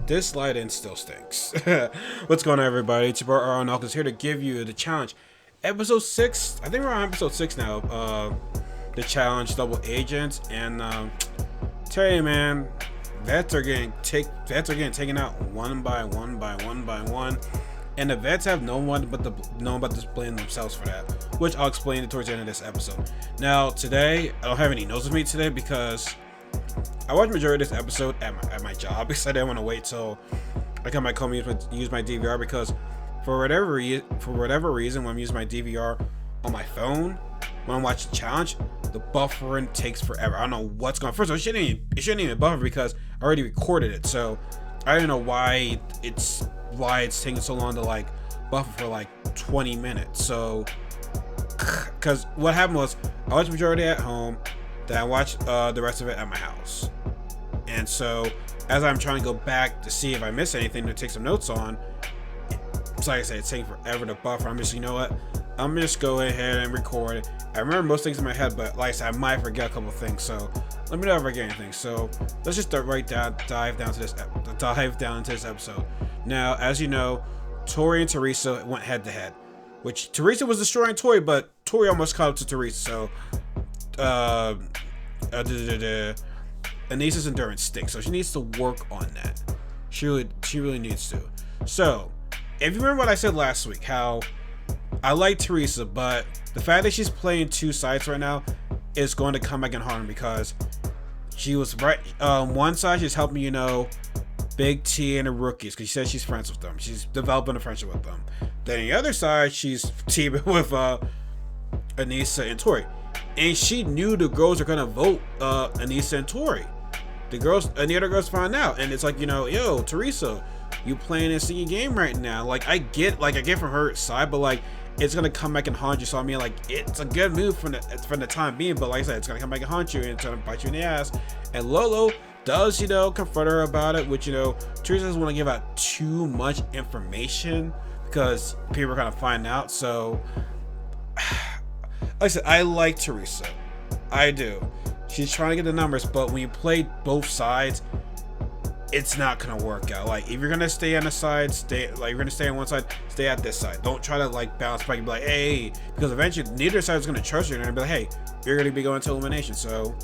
This lighting still stinks. What's going on, everybody? It's your boy Aaron Alkins here to give you the challenge. Episode 6. I think we're on episode 6 now. The challenge double agents. And tell you, man, vets are getting taken out one by one. And the vets have no one but to blame themselves for that, which I'll explain towards the end of this episode. Now, today, I don't have any notes with me today because I watched the majority of this episode at my job because I didn't want to wait till I come back home and use my DVR, because for whatever reason, when I'm using my DVR on my phone, when I watch the challenge, the buffering takes forever. I don't know what's going on. First of all, it shouldn't even buffer because I already recorded it, so I don't know why it's taking so long to like buffer for like 20 minutes. So, because what happened was I watched the majority at home, then I watched the rest of it at my house. And so as I'm trying to go back to see if I missed anything to take some notes on, it's like I said, it's taking forever to buffer. I'm just, you know what? I'm just go ahead and record it. I remember most things in my head, but like I said, I might forget a couple things. So let me know if I get anything. So let's just dive down into this episode. Now, as you know, Tori and Teresa went head to head, which Teresa was destroying Tori, but Tori almost caught up to Teresa. So Anissa's endurance stinks, so she needs to work on that. She really needs to. So, if you remember what I said last week, how I like Teresa, but the fact that she's playing two sides right now is going to come back and harm, because she was right. One side she's helping, Big T and the rookies, because she says she's friends with them. She's developing a friendship with them. Then the other side, she's teaming with Anissa and Tori. And she knew the girls are gonna vote Anissa and Tori. The other girls found out, and it's like, yo, Teresa, you playing a singing game right now. Like I get from her side, but like it's gonna come back and haunt you. So I mean, like, it's a good move from the time being, but like I said, it's gonna come back and haunt you, and it's gonna bite you in the ass. And Lolo does, confront her about it, which Teresa doesn't want to give out too much information because people are gonna find out. So like I said, I like Teresa. I do. She's trying to get the numbers, but when you play both sides, it's not gonna work out. Like, if you're gonna stay on the side, you're gonna stay on one side, stay at this side. Don't try to like bounce back and be like, hey, because eventually neither side is gonna trust you, and they're gonna be like, hey, you're gonna be going to elimination. So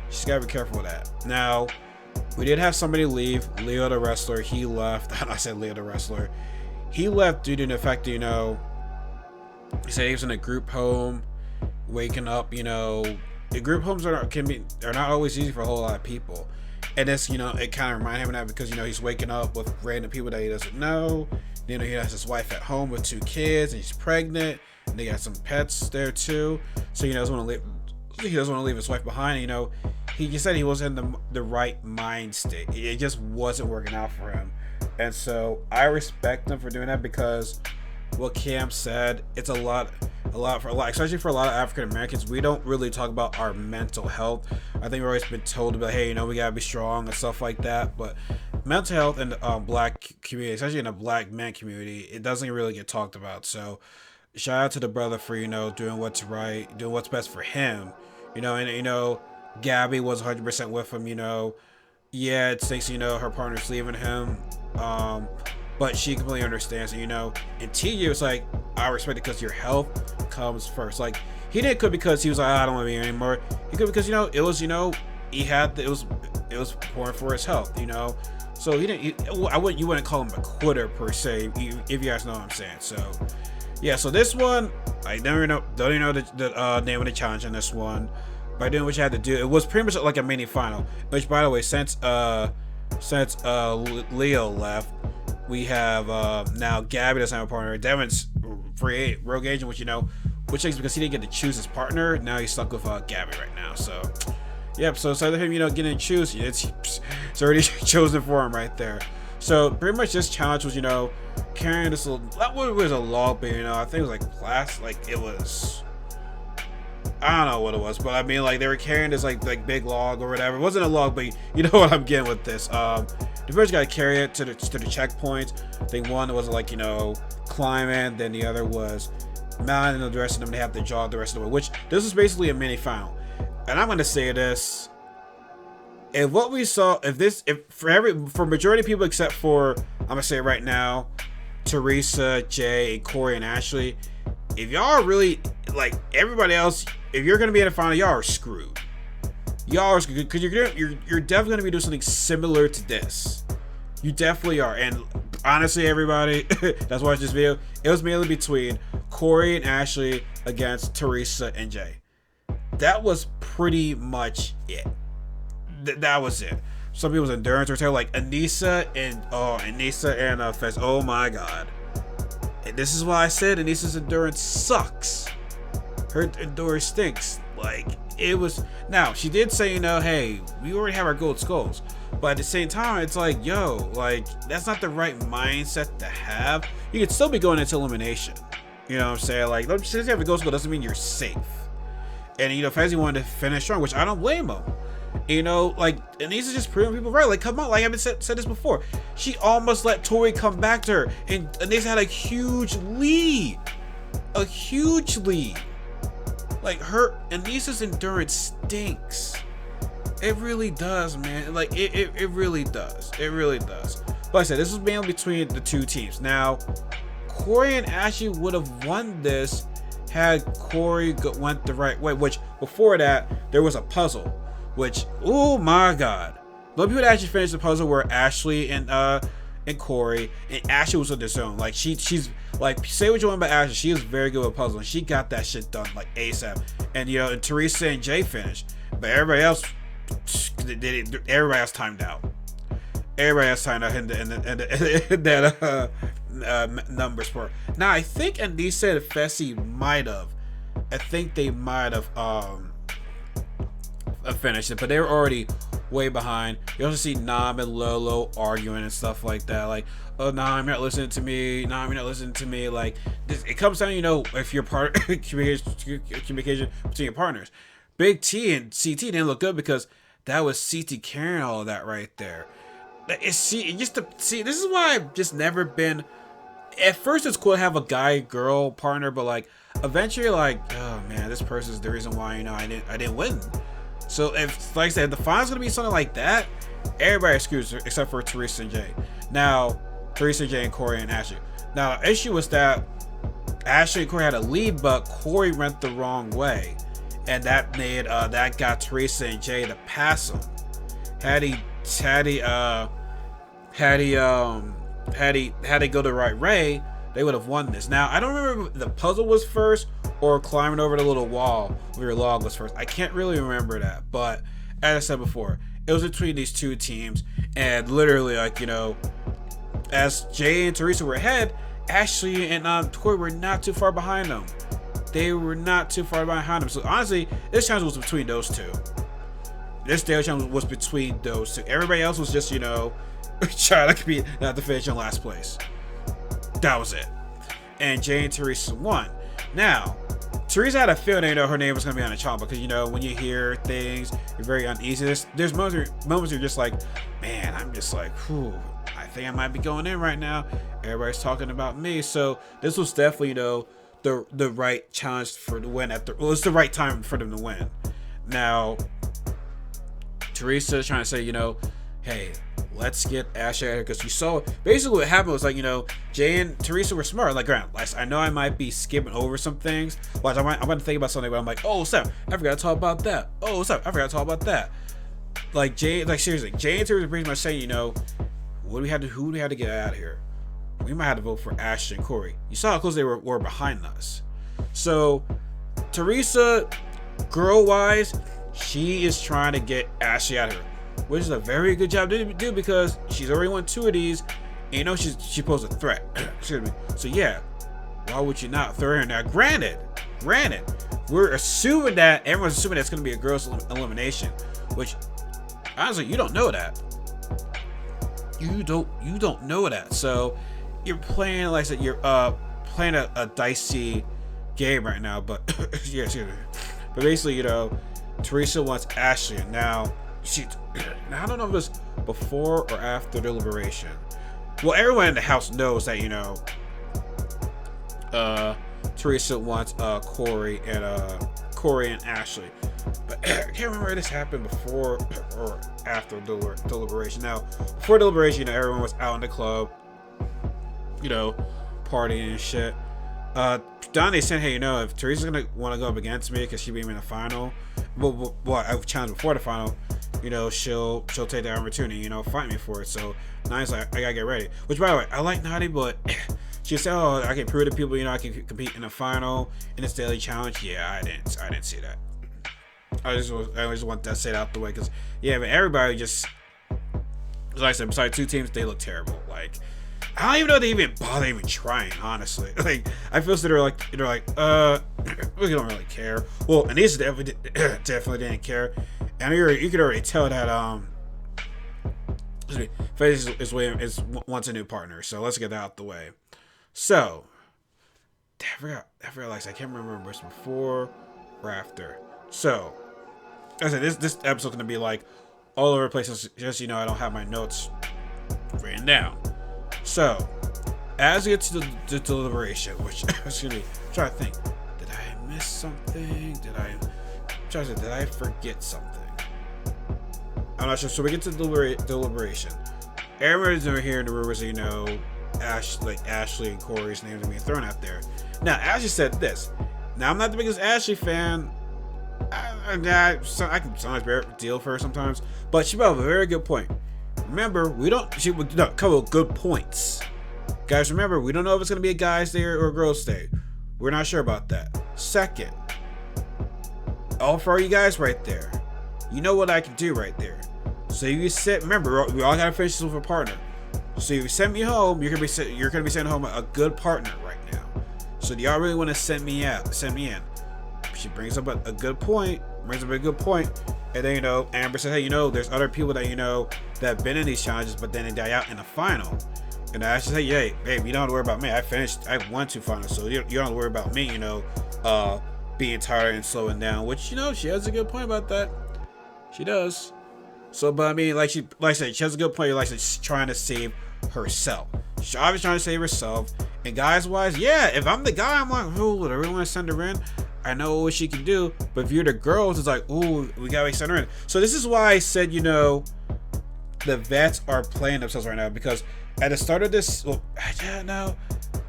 she's gotta be careful with that. Now, we did have somebody leave. Leo the wrestler, he left. I said Leo the wrestler. He left due to the fact that, he said he was in a group home, waking up. The group homes are not always easy for a whole lot of people, and this, it kind of reminded him of that, because he's waking up with random people that he doesn't know. He has his wife at home with 2 kids, and he's pregnant, and they got some pets there too. So he doesn't want to leave his wife behind. He just said he wasn't in the right mind state. It just wasn't working out for him, and so I respect him for doing that, because what Cam said, it's a lot, especially for a lot of African Americans. We don't really talk about our mental health. I think we've always been told to be like, hey, we gotta be strong and stuff like that. But mental health in the black community, especially in the black man community, it doesn't really get talked about. So shout out to the brother for doing what's right, doing what's best for him. And Gabby was 100% with him. Yeah, it stinks. Her partner's leaving him. But she completely understands. And TJ was like, I respect it because your health comes first. Like, he didn't quit because he was like, I don't want to be here anymore. He quit because it was it was important for his health. So you wouldn't call him a quitter per se, if you guys know what I'm saying. So yeah, so this one, I don't even know the name of the challenge on this one. By doing what you had to do, it was pretty much like a mini final. Which, by the way, since Leo left, we have now Gabby doesn't have a partner. Devin's rogue agent, which is because he didn't get to choose his partner. Now he's stuck with Gabby right now. So yep. So instead of him, getting to choose, it's already chosen for him right there. So pretty much this challenge was, carrying this little, that was a log, but I think it was like plastic, like it was, I don't know what it was, but I mean, like, they were carrying this like big log or whatever. It wasn't a log, but you know what I'm getting with this. The first got to carry it to the checkpoints. I think one was like, climbing, then the other was mountain, and the rest of them they have to jog the rest of the way. Which this is basically a mini final. And I'm gonna say this, if what we saw, if for majority of people except for, I'm gonna say right now, Teresa, Jay, Corey, and Ashley, if y'all are really like everybody else, if you're gonna be in the final, y'all are screwed. Y'all are screwed because you're definitely gonna be doing something similar to this. You definitely are. And honestly, everybody that's watching this video, it was mainly between Corey and Ashley against Teresa and Jay. That was pretty much it. That was it. Some people's endurance were terrible, like Anissa and Fez. Oh my god. And this is why I said Anissa's endurance sucks. Her endurance stinks. Like, it was. Now, she did say, hey, we already have our gold skulls. But at the same time, it's like, yo, like, that's not the right mindset to have. You could still be going into elimination. You know what I'm saying? Like, just because you have a gold skull doesn't mean you're safe. And, Fezzy wanted to finish strong, which I don't blame him. Like, Anissa's just proving people right. Like, come on, like I've said this before. She almost let Tori come back to her. And Anissa had a huge lead. A huge lead. Like, Anissa's endurance stinks. It really does, man. Like, it really does. It really does. But like I said, this was mainly between the two teams. Now, Corey and Ashley would have won this had Corey went the right way. Which, before that, there was a puzzle. Which, oh my god. A lot of people actually finished the puzzle where Ashley and Corey, and Ashley was in the zone. Like, she's like, say what you want about Ashley, she is very good with puzzling. She got that shit done like ASAP. And and Teresa and Jay finished, but everybody else timed out. Everybody else timed out in that numbers part. Now I think Anissa and Fessy might have. I think they might have finished it, but they were already way behind. You also see Nam and Lolo arguing and stuff like that. Like, oh, Nam, you're not listening to me. Nam, you're not listening to me. Like, it comes down, if you're part communication between your partners. Big T and CT didn't look good because that was CT carrying all of that right there. This is why I've just never been. At first, it's cool to have a guy-girl partner, but like eventually, you're like, oh man, this person's the reason why I didn't win. So if, like I said, if the final's gonna be something like that, everybody screws except for Teresa and Jay. Now, Teresa, Jay, and Corey and Ashley. Now, the issue was that Ashley and Corey had a lead, but Corey went the wrong way, and that made that got Teresa and Jay to pass him. Had he go the right way, they would have won this. Now, I don't remember if the puzzle was first or climbing over the little wall where your log was first. I can't really remember that, but as I said before, it was between these two teams, and literally, like, as Jay and Teresa were ahead, Ashley and Corey were not too far behind them. They were not too far behind them. So honestly, this challenge was between those two. This daily challenge was between those two. Everybody else was just, trying to be not to finish in last place. That was it. And Jay and Teresa won. Now, Teresa had a feeling, her name was going to be on the chop because, when you hear things, you're very uneasy. There's moments where you're just like, man, I'm just like, whew, I think I might be going in right now. Everybody's talking about me. So this was definitely, the right challenge for the win. It's the right time for them to win. Now, Teresa is trying to say, hey, let's get Ashley out of here, because you saw basically what happened was, like, Jay and Teresa were smart. Like, I know I might be skipping over some things. Watch, I'm going to think about something, but I'm like, oh, snap, I forgot to talk about that. Oh, snap, I forgot to talk about that. Like, seriously, Jay and Teresa pretty much saying, who do we have to get out of here? We might have to vote for Ashley and Corey. You saw how close they were behind us. So, Teresa, girl-wise, she is trying to get Ashley out of here, which is a very good job to do because she's already won 2 of these, and she posed a threat. Excuse me. So yeah, why would you not throw her in there? Granted, we're assuming that everyone's assuming that's going to be a girls' elimination, which honestly you don't know that. You don't know that. So you're playing, like I said, you're playing a dicey game right now. But yeah, excuse me. But basically, Teresa wants Ashley now. Now I don't know if it was before or after deliberation. Well, everyone in the house knows that Teresa wants Corey and Ashley. But I can't remember if this happened before or after deliberation. Now, before deliberation, you know, everyone was out in the club, you know, partying and shit. Donnie said, hey, you know, if Teresa's gonna want to go up against me because she beat me in the final, well, I've challenged before the final, you know, she'll take the opportunity, you know, fight me for it. So Nadi's like, I gotta get ready. Which, by the way, I like Nadi, but she said, oh, I can prove to people, you know, I can compete in the final in this daily challenge. Yeah, I didn't see that. I just want to say that out the way, because yeah, but everybody just, like I said, besides 2 teams, they look terrible. Like, I don't even know they even bother even trying, honestly. Like, I feel so they're like, we don't really care. Well, Anissa definitely didn't care, and you could already tell that FaZe wants a new partner. So let's get that out the way. So I forgot, like, I can't remember if it's before or after. So I said this episode's gonna be like all over the place. Just, you know, I don't have my notes written down. So, as we get to the deliberation, which is gonna be, I'm trying to think, did I miss something? Did I forget something? I'm not sure. So we get to deliberation. Everybody's over here in the rumors, you know, Ashley and Corey's names are being thrown out there. Now, Ashley said this. Now, I'm not the biggest Ashley fan. I can sometimes deal for her sometimes, but she brought up a very good point. Remember, she would couple of good points. Guys, remember, we don't know if it's going to be a guy's day or a girl's day. We're not sure about that. Second, all for you guys right there. You know what I can do right there. So you said, remember, we all got to finish this with a partner. So if you send me home, you're gonna be sending home a good partner right now. So do y'all really want to send me in? She brings up a good point. And then, you know, Amber says, hey, you know, there's other people that, you know, that have been in these challenges, but then they die out in the final. And I just say, hey, babe, you don't have to worry about me. I won 2 finals, so you don't have to worry about me, you know, being tired and slowing down. Which, you know, she has a good point about that. She does. So, but I mean, like I said, she has a good point. Like she's trying to save herself. She's obviously trying to save herself. And guys wise, yeah, if I'm the guy, I'm like, oh, would I really want to send her in? I know what she can do. But if you're the girls, it's like, oh, we gotta send her in. So this is why I said, you know, the vets are playing themselves right now, because at the start of this, well, yeah, no,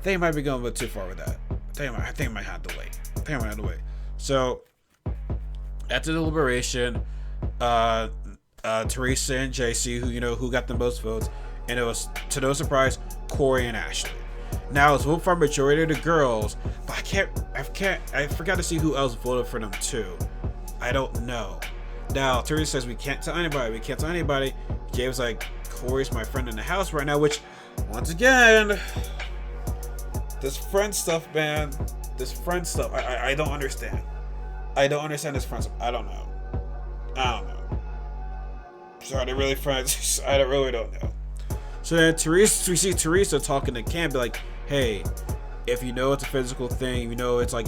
they might be going a bit too far with that. I think I might have to wait. So after the deliberation, Teresa and JC, who got the most votes, and it was, to no surprise, Corey and Ashley. Now it's voted for a majority of the girls, but I forgot to see who else voted for them too. I don't know. Now Teresa says we can't tell anybody. Jay was like, Corey's my friend in the house right now, which, once again, this friend stuff, man. I don't understand. I don't understand this friend stuff. I don't know. So are they really friends? I really don't know. So then we see Teresa talking to Cam, be like, hey, if you know it's a physical thing, you know it's like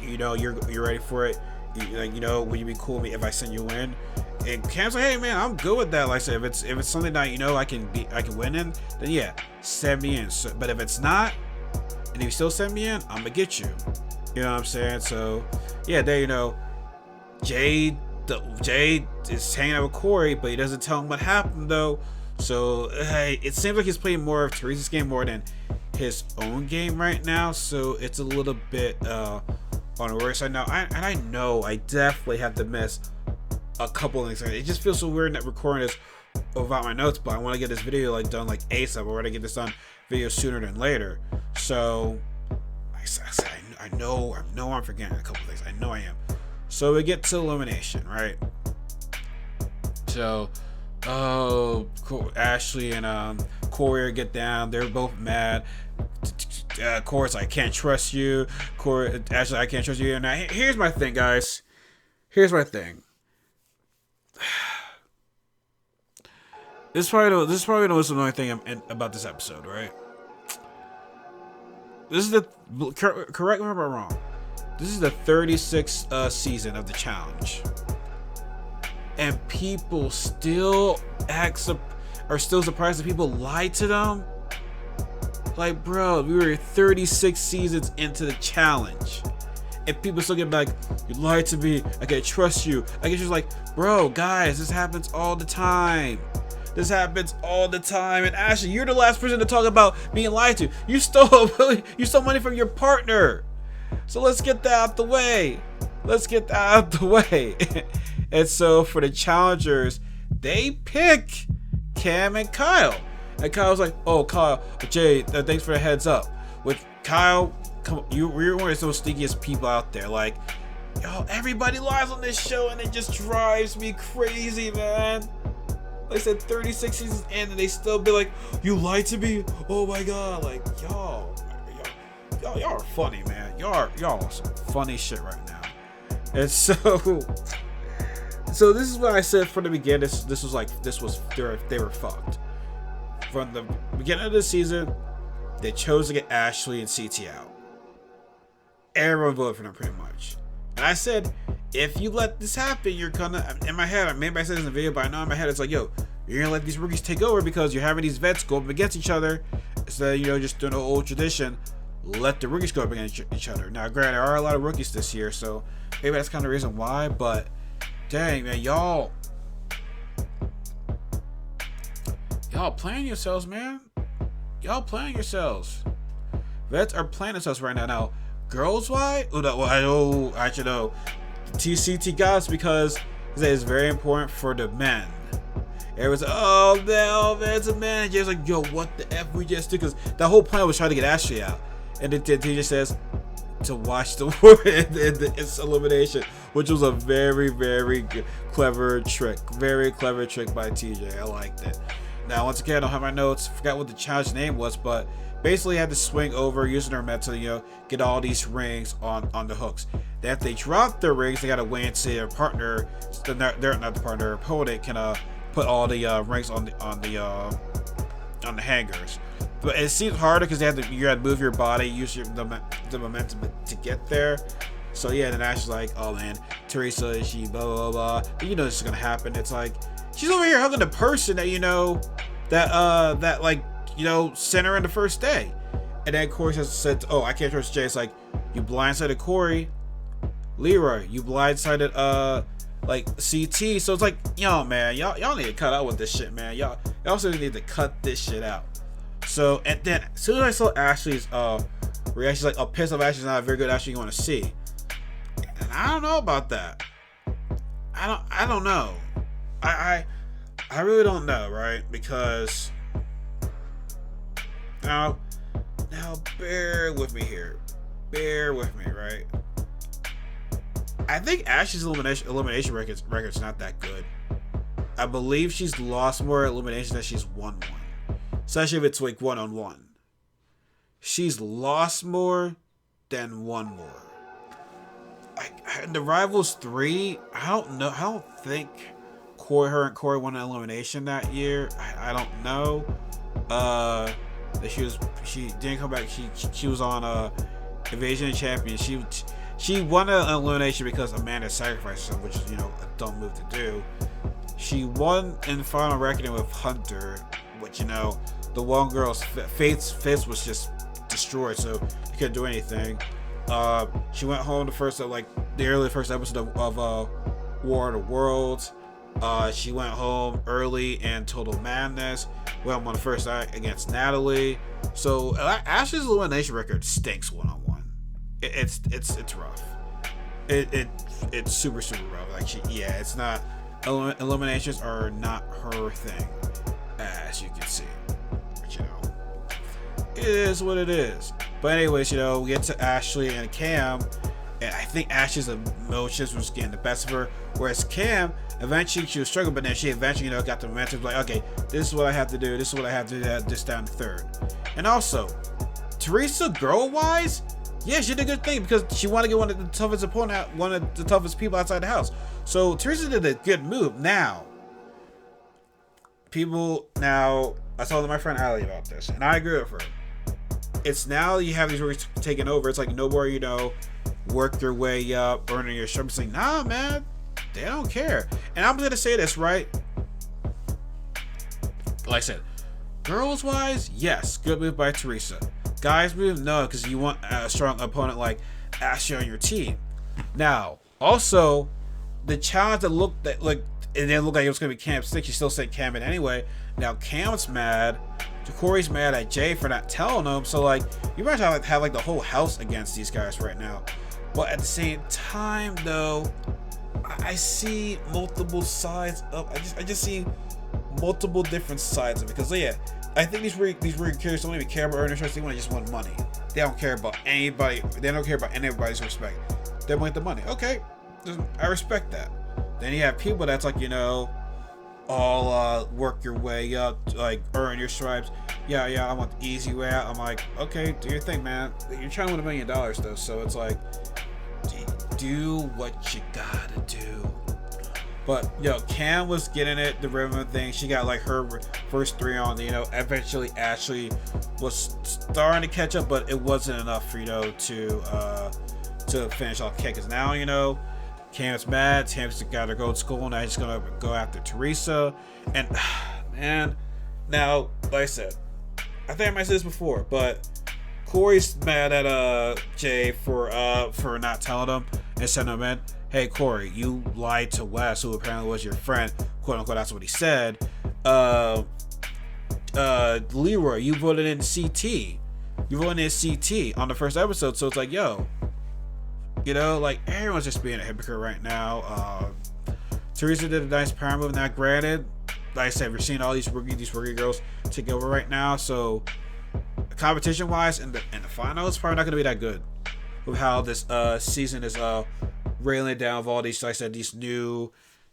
you know you're ready for it, would you be cool with me if I send you in? And Cam's like, hey man, I'm good with that. Like I said, if it's something that, you know, I can win in, then yeah, send me in. So, but if it's not, and if you still send me in, I'm gonna get you. You know what I'm saying? So yeah, there, you know, Jay is hanging out with Corey, but he doesn't tell him what happened though. So hey, it seems like he's playing more of Teresa's game more than his own game right now. So it's a little bit on the worst side now. I know I definitely have to miss a couple of things. It just feels so weird not recording this without my notes, but I want to get this video done ASAP. I want to get this done video sooner than later. So I know I'm forgetting a couple of things. I know I am. So we get to elimination, right? So Ashley and Corey get down. They're both mad. Corey's like, I can't trust you. Ashley, I can't trust you. Now here's my thing, guys. Here's my thing. This is probably the most annoying thing about this episode, right? This is correct me if I'm wrong. This is the 36th season of the challenge, and people still are still surprised that people lied to them. Like, bro, we were 36 seasons into the challenge, and people still get like, you lied to me, I can't trust you. I guess she's like, bro, guys, this happens all the time. This happens all the time. And Ashley, you're the last person to talk about being lied to. You stole money from your partner. So let's get that out the way. And so for the challengers, they pick Cam and Kyle. And Kyle's like, oh, Kyle, Jay, thanks for the heads up. With Kyle, we're one of those stinkiest people out there. Like, yo, everybody lies on this show, and it just drives me crazy, man. Like I said, 36 seasons in, and they still be like, you lied to me? Oh my god. Like, y'all are funny, man. Y'all are some funny shit right now. And so this is what I said from the beginning. They were fucked. From the beginning of the season, they chose to get Ashley and CT out. Everyone voted for them pretty much. And I said, if you let this happen, you're gonna, in my head, maybe I said this in the video, but I know in my head, it's like, yo, you're gonna let these rookies take over because you're having these vets go up against each other. Instead of, just doing the old tradition, let the rookies go up against each other. Now, granted, there are a lot of rookies this year, so maybe that's kind of the reason why, but dang, man, y'all playing yourselves, man. Y'all playing yourselves. Vets are playing themselves right now. Now, girls, why? Actually, no. TCT guys, because it's very important for the men. Everyone's like, oh, no, it's a man. And Jay's like, yo, what the F we just did? Because the whole plan was trying to get Ashley out. And then he just says to watch the war in its elimination, which was a very, very clever trick. Very clever trick by TJ. I liked it. Now, once again, I don't have my notes. Forgot what the challenge name was, but basically had to swing over using their metal, get all these rings on the hooks. Then if they drop their rings, they gotta wait until their partner, not the partner, their opponent can put all the rings on the hangers. But it seems harder because you had to move your body, use the momentum to get there. So yeah, then Ashley's like, oh man, Teresa, she blah blah blah. But this is gonna happen. It's like she's over here hugging the person that sent her in the first day. And then Corey said, oh, I can't trust Jay. It's like, you blindsided Corey. Leroy, you blindsided CT. So it's like, yo, man, y'all need to cut out with this shit, man. Y'all also need to cut this shit out. So, and then as soon as I saw Ashley's reaction, like, oh, piss off Ashley's not a very good Ashley you want to see. And I don't know about that. I don't know. I really don't know, right? Because now bear with me here. Bear with me, right? I think Ashley's elimination record's not that good. I believe she's lost more eliminations than she's won one. Especially if it's like one-on-one. She's lost more than won more. In the Rivals 3, I don't know. I don't think her and Corey won an elimination that year. I don't know. She didn't come back. She was on Invasion of Champions. She won an elimination because Amanda sacrificed herself, which is a dumb move to do. She won in Final Reckoning with Hunter, which the one girl's face was just destroyed, so she couldn't do anything. She went home the first episode of War of the Worlds. She went home early in Total Madness. Went on the first night against Natalie. So Ashley's elimination record stinks one-on-one. It's rough. It's super rough. It's not. Eliminations are not her thing, as you can see. But it is what it is. But anyways, we get to Ashley and Cam, and I think Ashley's emotions was getting the best of her, whereas Cam, eventually she was struggling, but then she eventually got the momentum, like, okay, this is what I have to do, this is what I have to do, this down to third. And also, Teresa, girl-wise, yeah, she did a good thing because she wanted to get one of the toughest opponent, one of the toughest people outside the house. So Teresa did a good move. Now, I told my friend Ali about this, and I agree with her. It's now you have these rookies taking over. It's like no more, work your way up, earning your shirt. It's like, nah, man, they don't care. And I'm gonna say this, right? Like I said, girls wise, yes, good move by Teresa. Guys move, no, because you want a strong opponent like Ashley on your team. Now, also, the challenge that looked that like it didn't look like it was gonna be Cam 6. She still said Cam it anyway. Now Cam's mad. Corey's mad at Jay for not telling him. So like, you might have like the whole house against these guys right now. But at the same time, though, I see multiple sides of. I just see multiple different sides of it. Because yeah, I think these weird characters don't even care about earning shirts. They just want money. They don't care about anybody. They don't care about anybody's respect. They want the money. Okay, I respect that. Then you have people that's like, all work your way up, like earn your stripes. Yeah, I want the easy way out. I'm like, okay, do your thing, man. You're trying to win $1 million though, so it's like, do what you gotta do. But Cam was getting it, the rhythm thing. She got like her first 3 on. Eventually Ashley was starting to catch up, but it wasn't enough for to finish off Cam. Because now Cam's mad. Cam's got to go to school. Now he's gonna go after Teresa. And man, now like I said, I think I might say this before, but Corey's mad at Jay for not telling him and sending him in. Hey Corey, you lied to Wes, who apparently was your friend, quote unquote. That's what he said. Leroy, you voted in CT. You voted in CT on the first episode. So it's like, like everyone's just being a hypocrite right now. Teresa did a nice power move. Now, granted, like I said, we're seeing all these rookie girls take over right now. So competition wise, in the final, it's probably not going to be that good with how this season is railing down with all these, like I said, these new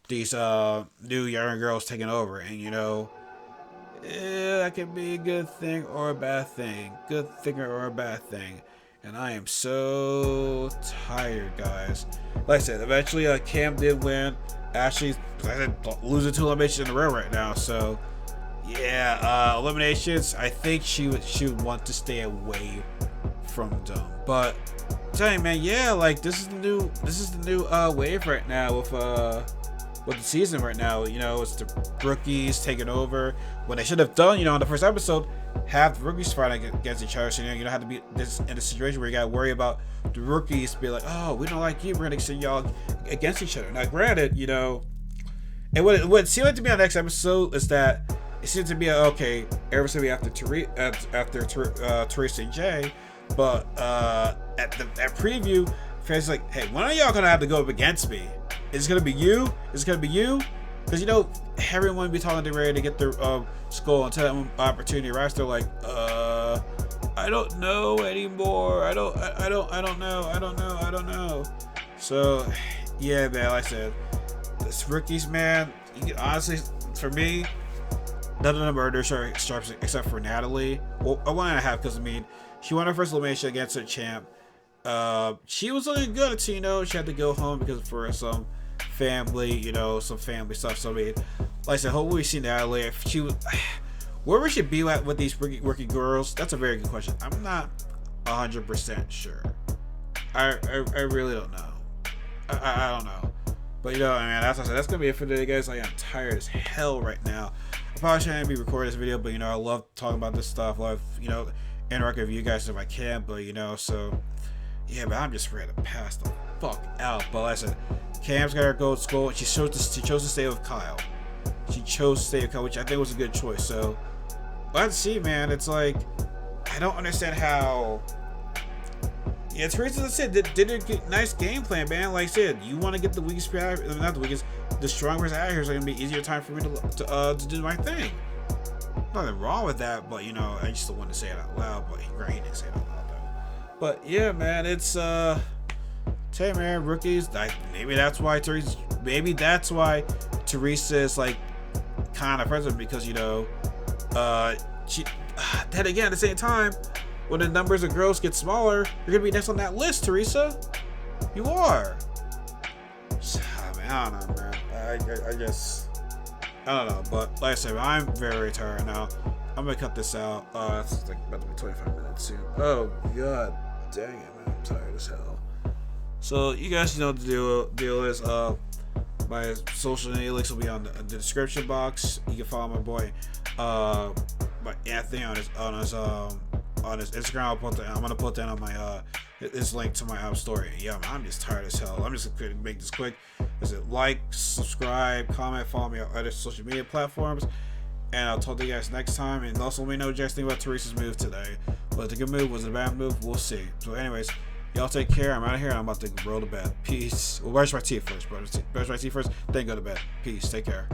young girls taking over. And that could be a good thing or a bad thing. Good thing or a bad thing. And I am so tired, guys. Like I said, eventually Cam did win. Ashley's losing 2 eliminations in a row right now. So yeah, eliminations. I think she would want to stay away from them. But I'm telling you, man, yeah, like this is the new wave right now with the season right now. It's the rookies taking over. What they should have done, in the first episode, have the rookies fighting against each other. So you don't have to be in a situation where you gotta worry about the rookies be like, oh, we don't like you, we're gonna send y'all against each other. Now, granted, and what seemed like to me on the next episode is that it seems to be okay, everyone's gonna be after Teresa and Jay, but at preview, fans like, hey, when are y'all gonna have to go up against me? Is it gonna be you? Is it gonna be you? Because everyone be talking to ready to get their skull until that opportunity arrives. They're like, I don't know anymore. I don't know. So yeah, man, like I said, this rookies, man, honestly, for me, none of them are their sharps except for Natalie. Well, a 1.5, because she won her first elimination against her champ. She was looking good until she had to go home because for some family, some family stuff. So like I said, hopefully we see Natalie. If she was, where we should be at with these rookie girls, that's a very good question. I'm not 100% sure. I really don't know. I don't know. But that's what I said. That's gonna be it for today, guys. I am tired as hell right now. I probably shouldn't be recording this video, but I love talking about this stuff. I love interacting with you guys if I can, but so yeah, but I'm just ready to pass the fuck out. But like I said, Cam's gotta go to school. She chose to stay with Kyle. She chose to stay with Kyle, which I think was a good choice. So let's see, man. It's like, I don't understand how. Yeah, Teresa said did a nice game plan, man. Like I said, you want to get the weakest, not the weakest, the strongest out here, so it's gonna be easier time for me to do my thing. Nothing wrong with that, but I just don't want to say it out loud. But he didn't say it out loud though. But yeah, man, it's hey man, rookies. Maybe that's why Teresa is like kind of present, because she. Then again, at the same time, when the numbers of girls get smaller, you're gonna be next on that list, Teresa. You are. I don't know, man. I guess. I don't know, but like I said, I'm very, very tired now. I'm gonna cut this out. It's like about to be 25 minutes soon. Oh god, dang it, man. I'm tired as hell. So you guys know what the deal is. My social media links will be on the description box. You can follow my boy, my Anthony on his Instagram. I'm gonna put that on my is linked to my app store. And yeah, man, I'm just tired as hell. I'm just gonna make this quick. Is it like, subscribe, comment, follow me on other social media platforms, and I'll talk to you guys next time. And also let me know what you guys think about Teresa's move today. Was it a good move? Was it a bad move? We'll see. So anyways, y'all take care. I'm out of here. I'm about to roll to bed. Peace. Well, brush my teeth first, brush my teeth first, then go to bed. Peace. Take care.